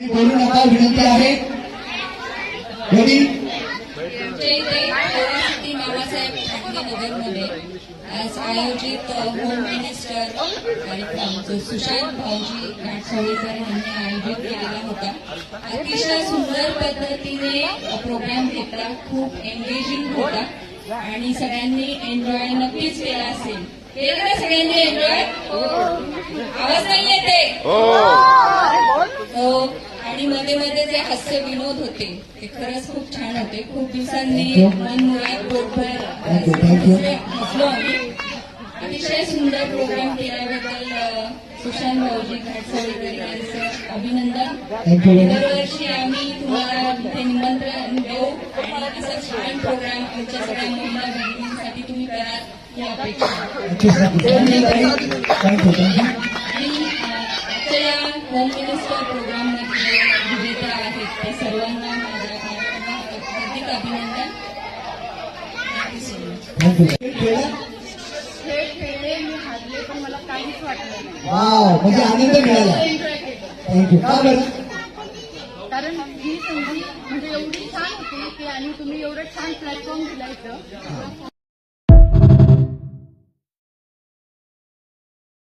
बोलू नका विनंती आहे. बाबासाहेब ठाकरे नगरमध्ये आज आयोजित होम मिनिस्टर कार्यक्रम जो सुशांत भाऊजी घाटसोळीकर यांनी आयोजित केलेला होता. अतिशय सुंदर पद्धतीने प्रोग्राम घेतला, खूप एंगेजिंग होता आणि सगळ्यांनी एन्जॉय नक्कीच केला असेल. केलं ना सगळ्यांनी एन्जॉय? आवाज नाही येते हो. आणि मध्ये मध्ये जे हास्य विनोद होते ते खरंच खूप छान होते. खूप दिवसांनी मन मुळात पोटभर हसलो आम्ही. अतिशय सुंदर प्रोग्राम केल्याबद्दल सुशांत भाऊजी घाटसोळीकर यांचं अभिनंदन. दरवर्षी आम्ही तुम्हाला इथे निमंत्रण देऊ आणि असं छान प्रोग्राम आमच्या सगळ्या महिला भगिनींसाठी तुम्ही कराल ही अपेक्षा. आजच्या या होम मिनिस्टर प्रोग्राममध्ये विजेता आहेत त्या सर्वांना माझ्या हार्दिक अभिनंदन. खेळ खेळले, मी हारले, पण मला काहीच वाटलं नाही. म्हणजे आनंद मिळाला. थँक्यू. का बरं? कारण ही संधी म्हणजे एवढी छान होती की आणि तुम्ही एवढं छान प्लॅटफॉर्म दिला इथं.